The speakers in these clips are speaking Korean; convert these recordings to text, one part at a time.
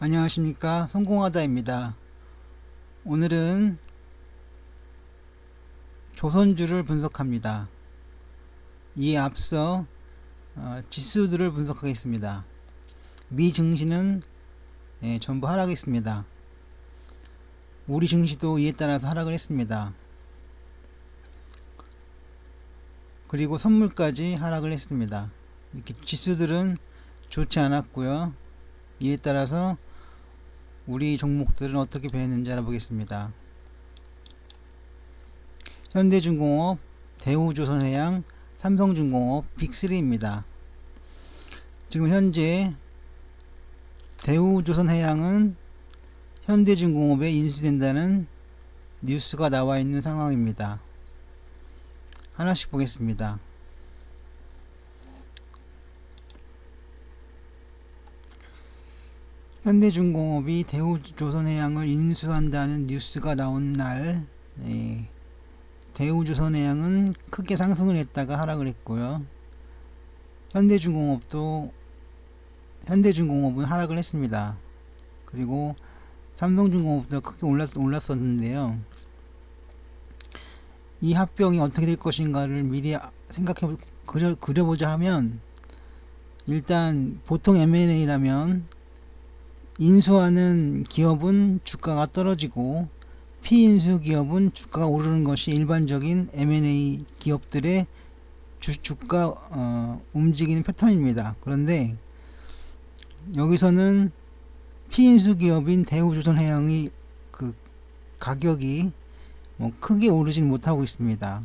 안녕하십니까, 성공하다입니다. 오늘은 조선주를 분석합니다. 이에 앞서 지수들을 분석하겠습니다. 미 증시는 전부 하락했습니다. 우리 증시도 이에 따라서 하락을 했습니다. 그리고 선물까지 하락을 했습니다. 이렇게 지수들은 좋지 않았고요. 이에 따라서 우리 종목들은 어떻게 변했는지 알아보겠습니다. 현대중공업, 대우조선해양, 삼성중공업 빅3입니다. 지금 현재 대우조선해양은 현대중공업에 인수된다는 뉴스가 나와 있는 상황입니다. 하나씩 보겠습니다. 현대중공업이 대우조선해양을 인수한다는 뉴스가 나온 날 대우조선해양은 크게 상승을 했다가 하락을 했고요. 현대중공업은 하락을 했습니다. 그리고 삼성중공업도 크게 올랐었는데요. 이 합병이 어떻게 될 것인가를 미리 그려보자 하면, 일단 보통 M&A라면 인수하는 기업은 주가가 떨어지고 피인수 기업은 주가가 오르는 것이 일반적인 M&A 기업들의 주가 움직이는 패턴입니다. 그런데 여기서는 피인수 기업인 대우조선해양이 그 가격이 크게 오르진 못하고 있습니다.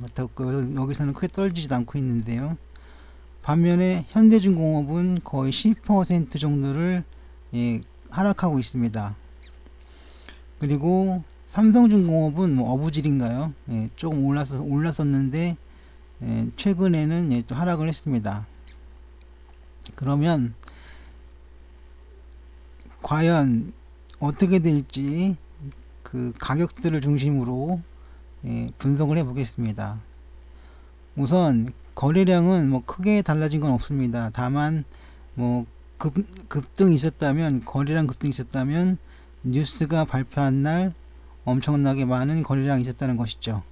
여기서는 크게 떨어지지도 않고 있는데요. 반면에 현대중공업은 거의 10% 정도를 하락하고 있습니다. 그리고 삼성중공업은 어부질인가요? 조금 올랐었는데 최근에는 또 하락을 했습니다. 그러면 과연 어떻게 될지 그 가격들을 중심으로 분석을 해 보겠습니다. 우선 거래량은 크게 달라진 건 없습니다. 다만 급등이 있었다면, 거래량 급등이 있었다면 뉴스가 발표한 날 엄청나게 많은 거래량이 있었다는 것이죠.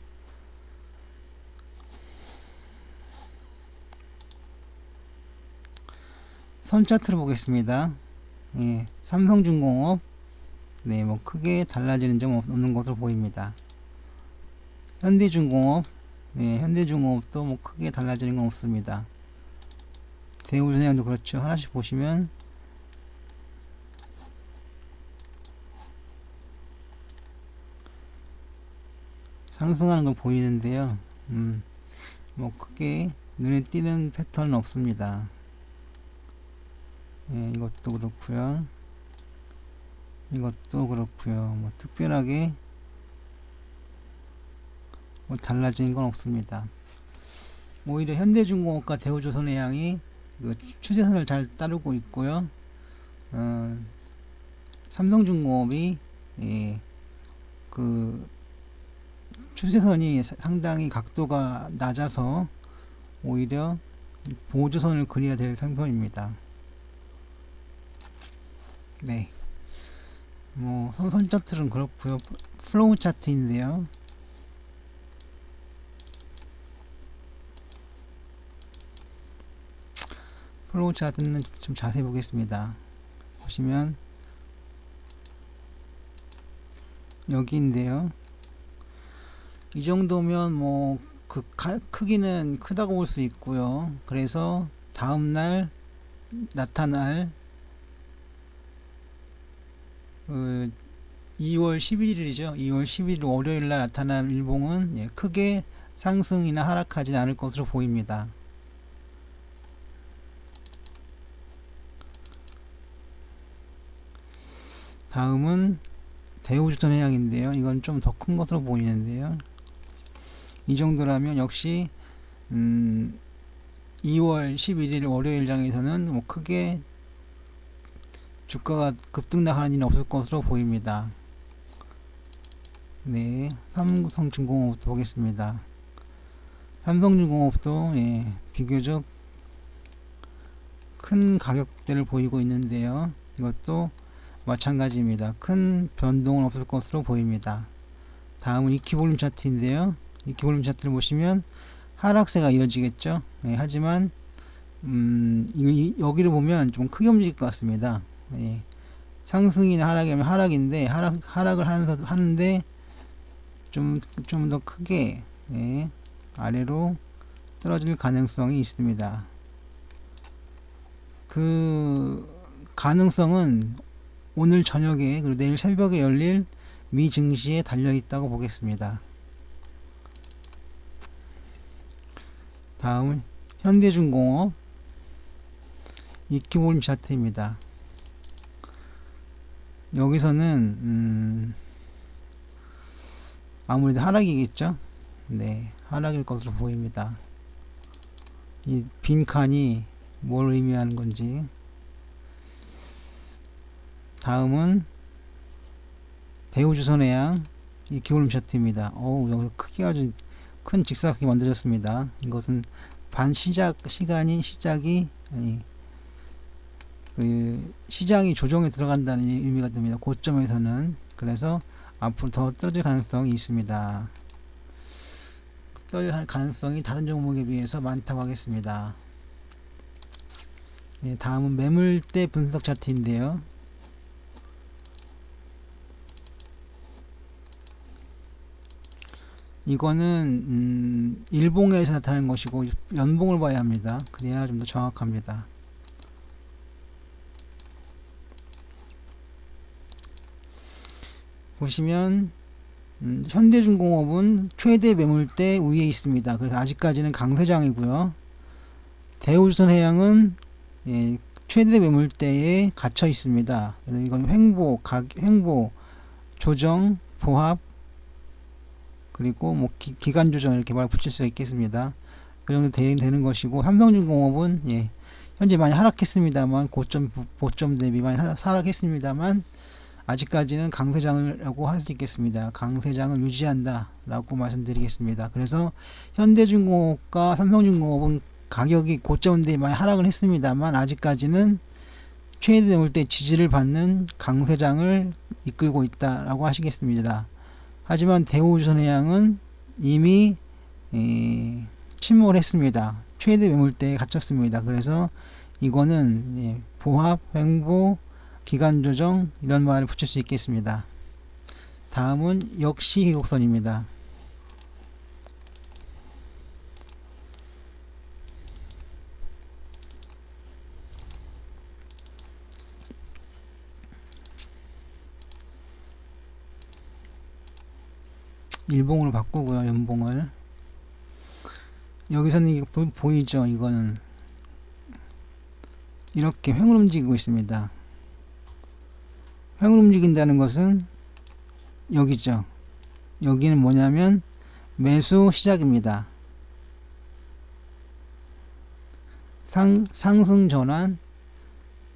선 차트를 보겠습니다. 삼성중공업 크게 달라지는 점 없는 것으로 보입니다. 현대중공업도 크게 달라지는 건 없습니다. 대우조선해양도 그렇죠. 하나씩 보시면 상승하는 건 보이는데요. 크게 눈에 띄는 패턴은 없습니다. 이것도 그렇고요. 이것도 그렇고요. 특별하게 달라진 건 없습니다. 오히려 현대중공업과 대우조선해양이 추세선을 잘 따르고 있고요. 삼성중공업이 추세선이 상당히 각도가 낮아서 오히려 보조선을 그려야 될 상품입니다. 선 차트는 그렇고요. 플로우 차트인데요. 플로우 차트는 좀 자세히 보겠습니다. 보시면 여기인데요. 이 정도면 크기는 크다고 볼 수 있고요. 그래서 다음날 나타날 2월 11일이죠. 2월 11일 월요일날 나타날 일봉은 크게 상승이나 하락하지 않을 것으로 보입니다. 다음은 대우조선해양인데요. 이건 좀 더 큰 것으로 보이는데요. 이 정도라면 역시 2월 11일 월요일장에서는 크게 주가가 급등 나가는 일은 없을 것으로 보입니다. 삼성중공업도 보겠습니다. 삼성중공업도 비교적 큰 가격대를 보이고 있는데요. 이것도 마찬가지입니다. 큰 변동은 없을 것으로 보입니다. 다음은 이큐볼륨 차트인데요. 이큐볼륨 차트를 보시면 하락세가 이어지겠죠. 네, 하지만 여기를 보면 좀 크게 움직일 것 같습니다. 예, 상승이나 하락이면 하락인데 하락을 하는데 좀 더 크게, 예, 아래로 떨어질 가능성이 있습니다. 그 가능성은 오늘 저녁에 그리고 내일 새벽에 열릴 미 증시에 달려 있다고 보겠습니다. 다음은 현대중공업 이큐볼륨 차트입니다. 여기서는 아무래도 하락이겠죠. 네, 하락일 것으로 보입니다. 이 빈칸이 뭘 의미하는 건지. 다음은 대우조선해양 이큐볼륨 차트입니다. 여기서 크게 아주 큰 직사각이 만들어졌습니다. 이것은 시작이 그 시장이 조정에 들어간다는 의미가 됩니다. 고점에서는. 그래서 앞으로 더 떨어질 가능성이 있습니다. 떨어질 가능성이 다른 종목에 비해서 많다고 하겠습니다. 예, 다음은 매물대 분석 차트인데요. 이거는 일봉에서 나타나는 것이고 연봉을 봐야 합니다. 그래야 좀 더 정확합니다. 보시면 현대중공업은 최대 매물대 위에 있습니다. 그래서 아직까지는 강세장이고요. 대우조선해양은, 예, 최대 매물대에 갇혀 있습니다. 그래서 이건 횡보, 조정, 보합, 그리고 뭐 기간 조정 이렇게 말 붙일 수 있겠습니다. 그 정도 되는 것이고, 삼성중공업은, 예, 현재 많이 하락했습니다만, 고점 대비 많이 하락했습니다만, 아직까지는 강세장이라고 할 수 있겠습니다. 강세장을 유지한다 라고 말씀드리겠습니다. 그래서 현대중공업과 삼성중공업은 가격이 고점 대비 많이 하락을 했습니다만, 아직까지는 최대 매물대 지지를 받는 강세장을 이끌고 있다 라고 하시겠습니다. 하지만 대우조선해양은 이미 침몰 했습니다. 최대 매물대에 갇혔습니다. 그래서 이거는, 예, 보합, 횡보, 기간 조정 이런 말을 붙일 수 있겠습니다. 다음은 역시기곡선입니다. 일봉으로 바꾸고요. 연봉을. 여기서는 이거 보이죠? 이거는 이렇게 횡을 움직이고 있습니다. 횡을 움직인다는 것은 여기죠. 여기는 뭐냐면 매수 시작입니다. 상승 전환,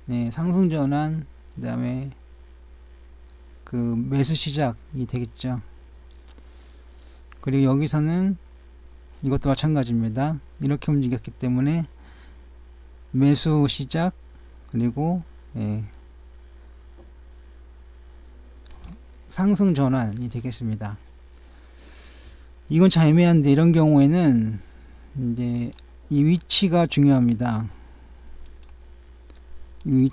네, 상승 전환, 그 다음에 그 매수 시작이 되겠죠. 그리고 여기서는 이것도 마찬가지입니다. 이렇게 움직였기 때문에 매수 시작, 그리고, 예, 상승 전환이 되겠습니다. 이건 참 애매한데, 이런 경우에는 이제 이 위치가 중요합니다. 이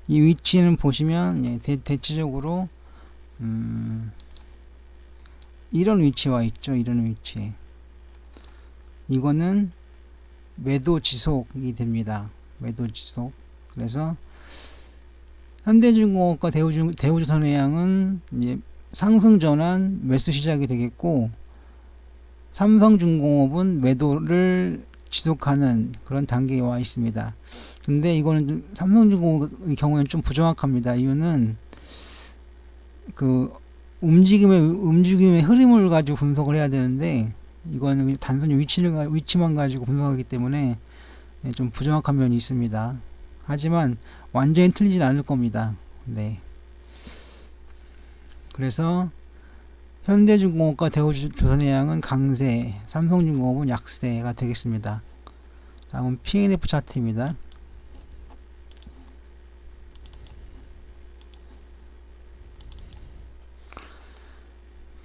위치는 보시면, 예, 대체적으로 이런 위치와 있죠. 이런 위치. 이거는 매도 지속이 됩니다. 매도 지속. 그래서 현대중공업과 대우조선해양은 이제 상승 전환 매수 시작이 되겠고, 삼성중공업은 매도를 지속하는 그런 단계에 와 있습니다. 근데 이거는 삼성중공업의 경우에는 좀 부정확합니다. 이유는 그 움직임의 흐름을 가지고 분석을 해야 되는데, 이거는 단순히 위치만 가지고 분석하기 때문에 좀 부정확한 면이 있습니다. 하지만 완전히 틀리진 않을 겁니다. 네. 그래서 현대중공업과 대우조선해양은 강세, 삼성중공업은 약세가 되겠습니다. 다음은 P&F 차트입니다.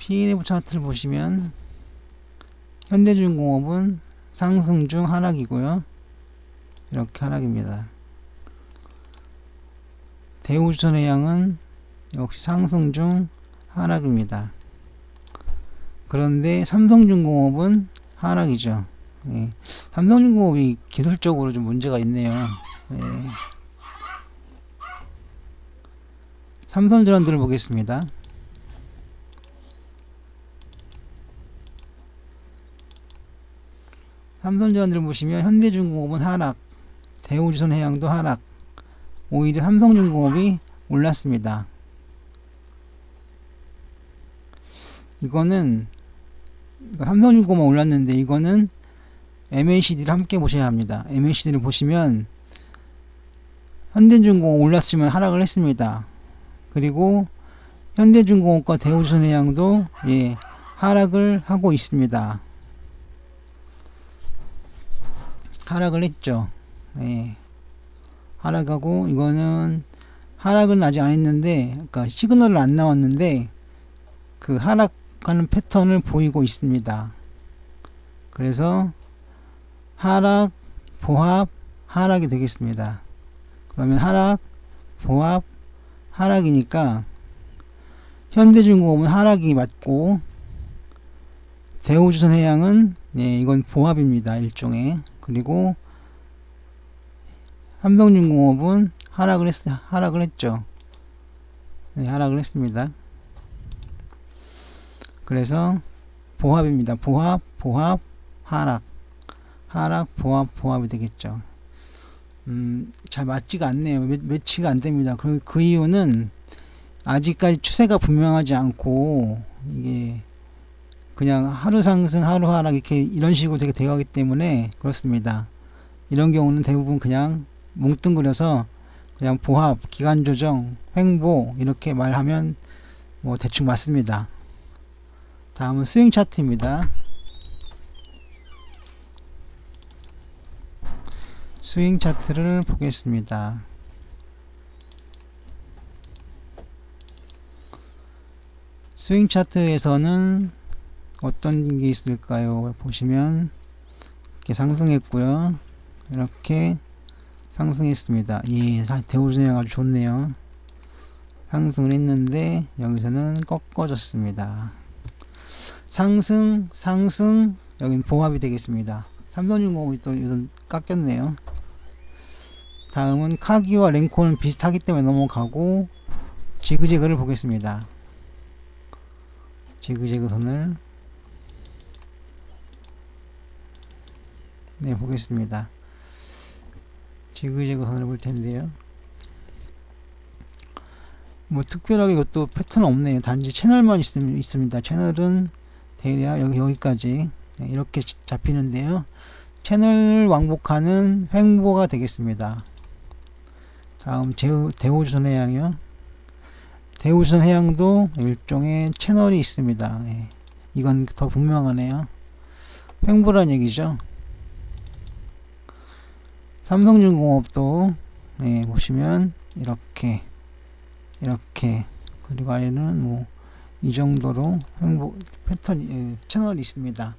P&F 차트를 보시면 현대중공업은 상승 중 하락이고요. 이렇게 하락입니다. 대우조선해양은 역시 상승 중 하락입니다. 그런데 삼성중공업은 하락이죠. 예. 삼성중공업이 기술적으로 좀 문제가 있네요. 예. 삼성전환들을 보겠습니다. 삼성전환들을 보시면 현대중공업은 하락, 대우조선해양도 하락, 오히려 삼성중공업이 올랐습니다. 이거는 삼성중공업만 올랐는데 이거는 MACD를 함께 보셔야 합니다. MACD를 보시면 현대중공업 올랐으면 하락을 했습니다. 그리고 현대중공업과 대우조선해양도 예, 하락을 하고 있습니다. 하락을 했죠. 예. 하락하고 이거는 하락은 아직 안 했는데 그러니까 시그널은 안 나왔는데 그 하락하는 패턴을 보이고 있습니다. 그래서 하락, 보합, 하락이 되겠습니다. 그러면 하락, 보합, 하락이니까 현대중공업은 하락이 맞고 대우조선해양은 예, 이건 보합입니다. 일종의. 그리고 삼성중공업은 하락을 했죠. 네, 하락을 했습니다. 그래서 보합입니다. 보합, 보합, 하락. 하락, 보합, 보합이 되겠죠. 잘 맞지가 않네요. 매치가 안 됩니다. 그 이유는 아직까지 추세가 분명하지 않고 이게 그냥 하루 상승, 하루 하락 이렇게 이런 식으로 되게 돼가기 때문에 그렇습니다. 이런 경우는 대부분 그냥 뭉뚱그려서 그냥 보합, 기간조정, 횡보 이렇게 말하면 뭐 대충 맞습니다. 다음은 스윙 차트입니다. 스윙 차트를 보겠습니다. 스윙 차트에서는 어떤 게 있을까요? 보시면 이렇게 상승했고요. 이렇게 상승했습니다. 예, 대우조선해양 아주 좋네요. 상승을 했는데 여기서는 꺾어졌습니다. 상승, 상승, 여기는 보합이 되겠습니다. 삼성중공업이 또 이건 깎였네요. 다음은 카기와 랭코는 비슷하기 때문에 넘어가고 지그재그를 보겠습니다. 지그재그 선을 네, 보겠습니다. 지그재그 선을 볼 텐데요. 뭐 특별하게 이것도 패턴 없네요. 단지 채널만 있습니다. 채널은 대략 여기까지 네, 이렇게 잡히는데요. 채널 왕복하는 횡보가 되겠습니다. 다음 대우조선해양이요. 대우조선해양도 일종의 채널이 있습니다. 예. 이건 더 분명하네요. 횡보란 얘기죠. 삼성중공업도 예, 보시면 이렇게 그리고 아래는 뭐 이 정도로 횡보 패턴 예, 채널이 있습니다.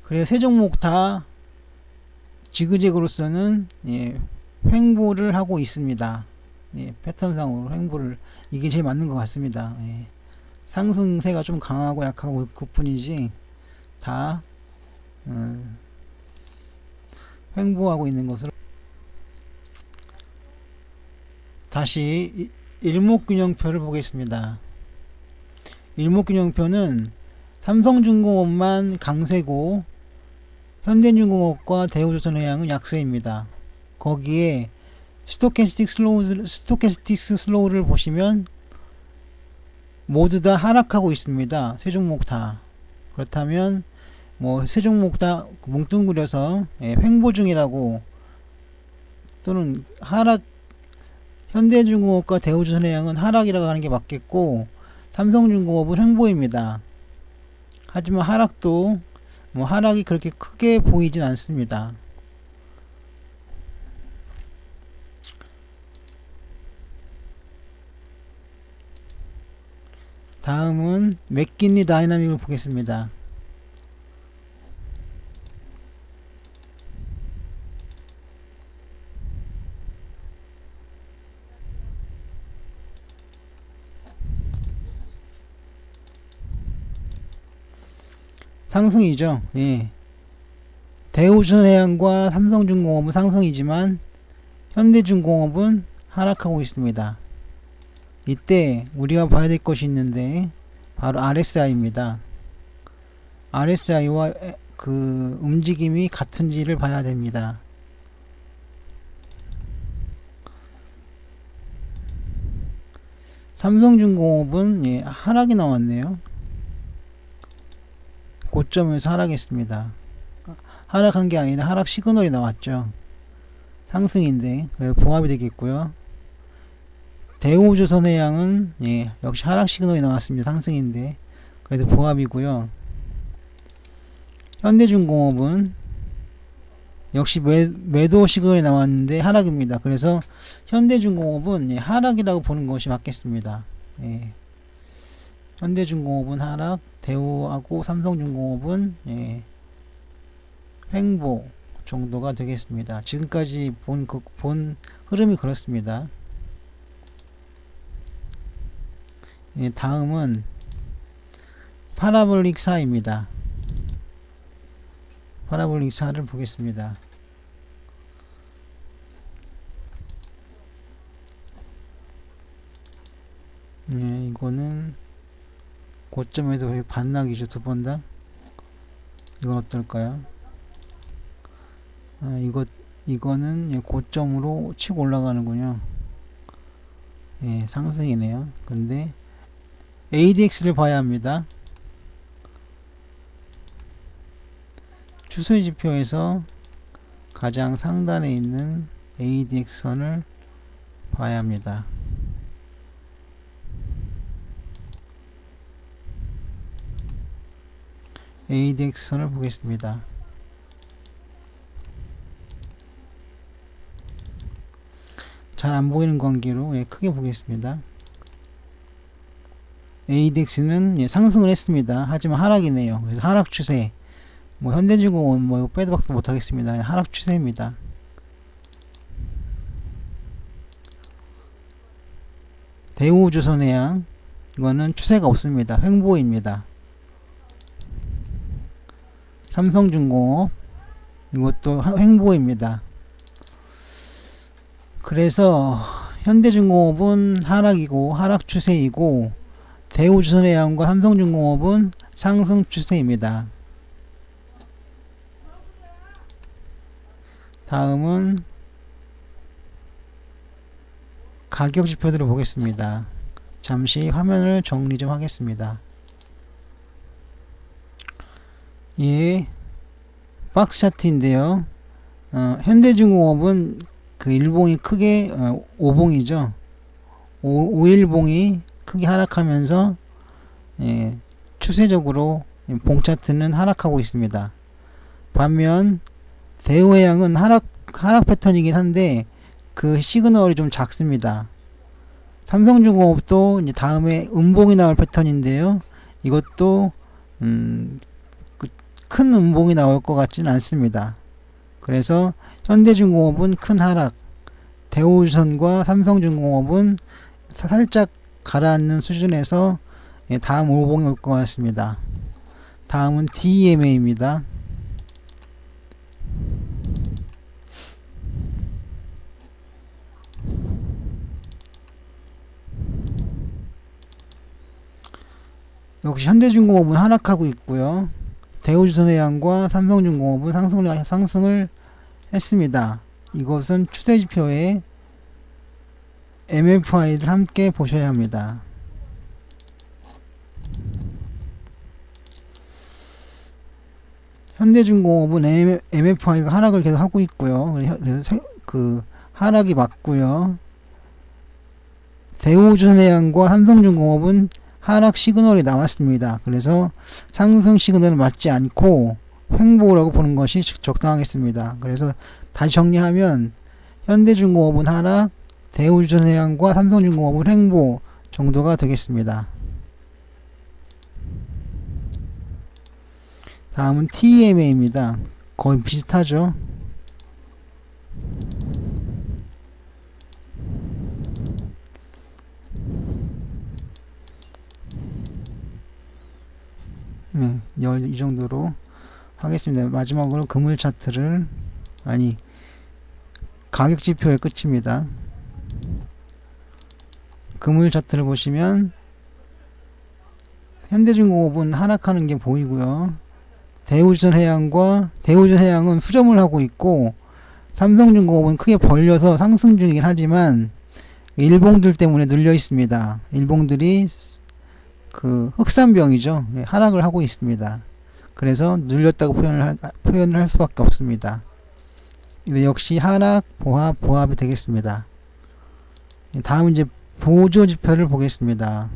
그래서 세 종목 다 지그재그로서는 예, 횡보를 하고 있습니다. 예, 패턴상으로 횡보를 이게 제일 맞는 것 같습니다. 예. 상승세가 좀 강하고 약하고 그 뿐이지 다 횡보하고 있는 것으로. 다시 일목균형표를 보겠습니다. 일목균형표는 삼성중공업만 강세고 현대중공업과 대우조선해양은 약세입니다. 거기에 스토캐스틱스 슬로우를 보시면 모두 다 하락하고 있습니다. 세 종목 다. 그렇다면 뭐 세 종목 다 뭉뚱그려서 횡보 중이라고 또는 하락 현대중공업과 대우조선해양은 하락이라고 하는 게 맞겠고 삼성중공업은 횡보입니다. 하지만 하락도 뭐 하락이 그렇게 크게 보이진 않습니다. 다음은 맥킨리 다이나믹을 보겠습니다. 상승이죠. 예. 대우전해양과 삼성중공업은 상승이지만 현대중공업은 하락하고 있습니다. 이때 우리가 봐야 될 것이 있는데 바로 RSI입니다. RSI와 그 움직임이 같은지를 봐야 됩니다. 삼성중공업은 예, 하락이 나왔네요. 고점에서 하락했습니다. 하락한 게 아니라 하락 시그널이 나왔죠. 상승인데 보합이 되겠고요. 대우조선해양은 예, 역시 하락 시그널이 나왔습니다. 상승인데 그래도 보합이고요. 현대중공업은 역시 매도 시그널이 나왔는데 하락입니다. 그래서 현대중공업은 예, 하락이라고 보는 것이 맞겠습니다. 예. 현대중공업은 하락, 대우하고 삼성중공업은 예, 횡보 정도가 되겠습니다. 지금까지 본 흐름이 그렇습니다. 예, 다음은 파라볼릭 4입니다. 파라볼릭 4를 보겠습니다. 예, 이거는 고점에서 반락이죠. 두 번 다. 이건 어떨까요? 아, 이거는 예, 고점으로 치고 올라가는군요. 예, 상승이네요. 근데 ADX를 봐야 합니다. 추세 지표에서 가장 상단에 있는 ADX선을 봐야 합니다. ADX선을 보겠습니다. 잘 안보이는 관계로 예, 크게 보겠습니다. ADX는 예, 상승을 했습니다. 하지만 하락이네요. 그래서 하락 추세. 뭐 현대중공업 뭐 빼도 박도 못하겠습니다. 하락 추세입니다. 대우조선해양 이거는 추세가 없습니다. 횡보입니다. 삼성중공업 이것도 횡보입니다. 그래서 현대중공업은 하락이고 하락 추세이고 대우조선해양과 삼성중공업은 상승 추세입니다. 다음은 가격 지표들을 보겠습니다. 잠시 화면을 정리 좀 하겠습니다. 예, 박스 차트인데요. 현대중공업은 그 일봉이 크게 5봉이죠. 5일봉이 크게 하락하면서 예, 추세적으로 봉 차트는 하락하고 있습니다. 반면 대우해양은 하락 패턴이긴 한데 그 시그널이 좀 작습니다. 삼성중공업도 이제 다음에 음봉이 나올 패턴인데요. 이것도 큰 음봉이 나올 것 같지는 않습니다. 그래서 현대중공업은 큰 하락, 대우조선과 삼성중공업은 살짝 가라앉는 수준에서 다음 음봉이 올 것 같습니다. 다음은 DMA입니다. 역시 현대중공업은 하락하고 있고요. 대우조선해양과 삼성중공업은 상승을 했습니다. 이것은 추세지표에 MFI를 함께 보셔야 합니다. 현대중공업은 MFI가 하락을 계속 하고 있고요. 그래서 그 하락이 맞고요. 대우조선해양과 삼성중공업은 하락 시그널이 나왔습니다. 그래서 상승 시그널은 맞지 않고 횡보라고 보는 것이 적당하겠습니다. 그래서 다시 정리하면 현대중공업은 하락, 대우조선해양과 삼성중공업은 횡보 정도가 되겠습니다. 다음은 TMA입니다. 거의 비슷하죠. 네, 이 정도로 하겠습니다. 마지막으로 금을 차트를, 아니, 가격 지표의 끝입니다. 금을 차트를 보시면 현대중공업은 하락하는 게 보이고요. 대우조선해양은 수렴을 하고 있고, 삼성중공업은 크게 벌려서 상승 중이긴 하지만 일봉들 때문에 눌려 있습니다. 일봉들이 그 흑산병이죠. 하락을 하고 있습니다. 그래서 눌렸다고 표현을 할 수밖에 없습니다. 역시 하락, 보합이 되겠습니다. 다음 이제 보조지표를 보겠습니다.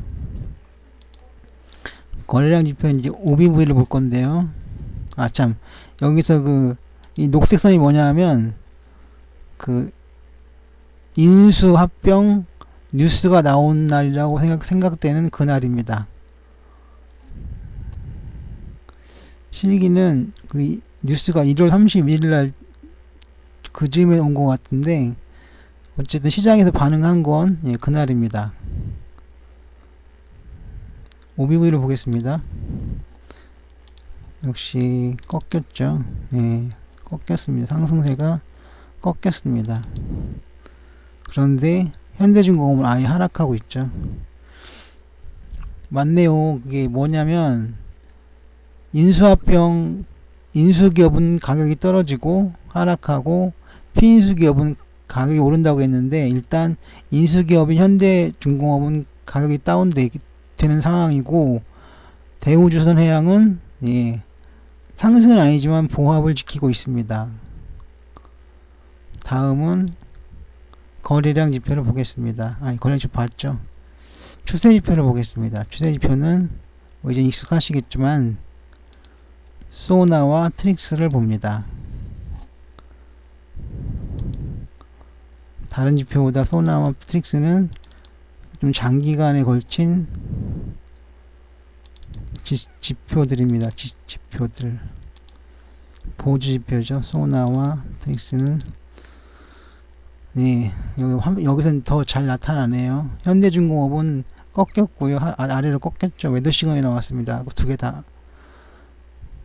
거래량 지표는 이제 OBV를 볼 건데요. 여기서 이 녹색 선이 뭐냐 하면, 인수합병 뉴스가 나온 날이라고 생각되는 그날입니다. 실기는 뉴스가 1월 31일 날 그쯤에 온 것 같은데, 어쨌든 시장에서 반응한 건 그날입니다. OBV를 보겠습니다. 역시 꺾였죠. 꺾였습니다. 상승세가 꺾였습니다. 그런데 현대중공업은 아예 하락하고 있죠. 맞네요. 그게 뭐냐면, 인수기업은 가격이 떨어지고 하락하고, 피인수기업은 가격이 오른다고 했는데, 일단 인수기업인 현대중공업은 가격이 다운되는 상황이고, 대우조선해양은 상승은 아니지만 보합을 지키고 있습니다. 다음은 거래량 지표를 보겠습니다. 거래량 지표 봤죠? 추세 지표를 보겠습니다. 추세 지표는 이제 익숙하시겠지만 소나와 트릭스를 봅니다. 다른 지표보다 소나와 트릭스는 좀 장기간에 걸친 지표들입니다. 지표들. 보조 지표죠. 소나와 트릭스는 여기서는 더 잘 나타나네요. 현대중공업은 꺾였고요. 아래로 꺾였죠. 매도 시그널이 나왔습니다. 두 개 다.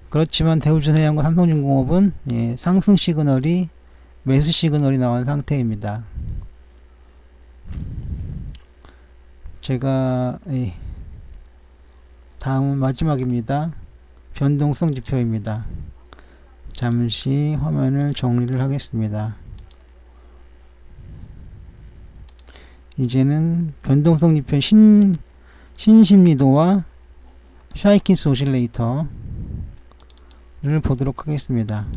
그렇지만 대우조선해양과 삼성중공업은 상승 시그널이, 매수 시그널이 나온 상태입니다. 제가 다음은 마지막입니다. 변동성 지표입니다. 잠시 화면을 정리를 하겠습니다. 이제는 변동성 지표 신심리도와 샤이킨스 오실레이터를 보도록 하겠습니다.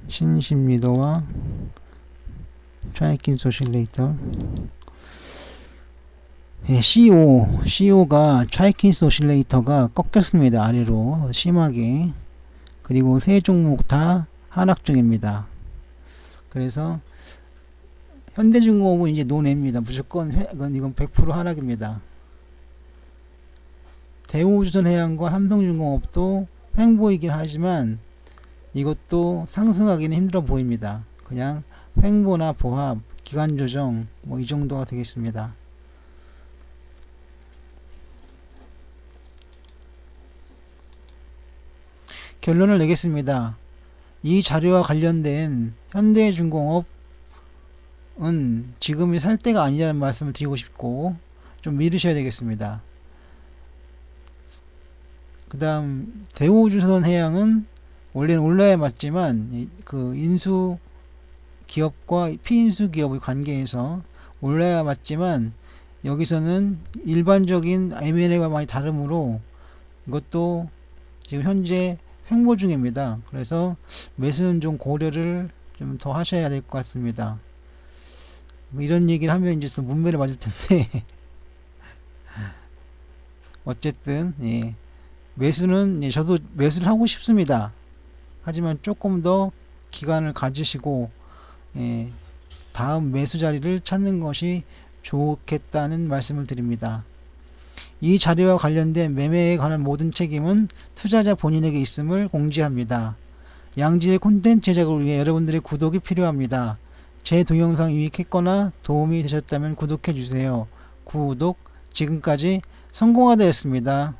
신심리도와 샤이킨스 오실레이터. CO가 샤이킨스 오실레이터가 꺾였습니다. 아래로 심하게. 그리고 세 종목 다 하락 중입니다. 그래서 현대중공업은 이제 노냅니다. 무조건 이건 100% 하락입니다. 대우조선해양과 삼성중공업도 횡보이긴 하지만 이것도 상승하기는 힘들어 보입니다. 그냥 횡보나 보합, 기간조정 이 정도가 되겠습니다. 결론을 내겠습니다. 이 자료와 관련된 현대중공업은 지금이 살 때가 아니라는 말씀을 드리고 싶고, 좀 미루셔야 되겠습니다. 그 다음 대우조선해양은 원래는 올라야 맞지만 인수 기업과 피인수 기업의 관계에서 올라야 맞지만, 여기서는 일반적인 M&A와 많이 다르므로 이것도 지금 현재 횡보 중입니다. 그래서 매수는 좀 고려를 좀 더 하셔야 될 것 같습니다. 이런 얘기를 하면 이제 또 문매를 맞을 텐데 어쨌든 매수는 저도 매수를 하고 싶습니다. 하지만 조금 더 기간을 가지시고 다음 매수 자리를 찾는 것이 좋겠다는 말씀을 드립니다. 이 자료와 관련된 매매에 관한 모든 책임은 투자자 본인에게 있음을 공지합니다. 양질의 콘텐츠 제작을 위해 여러분들의 구독이 필요합니다. 제 동영상 유익했거나 도움이 되셨다면 구독해주세요. 구독. 지금까지 성공하다였습니다.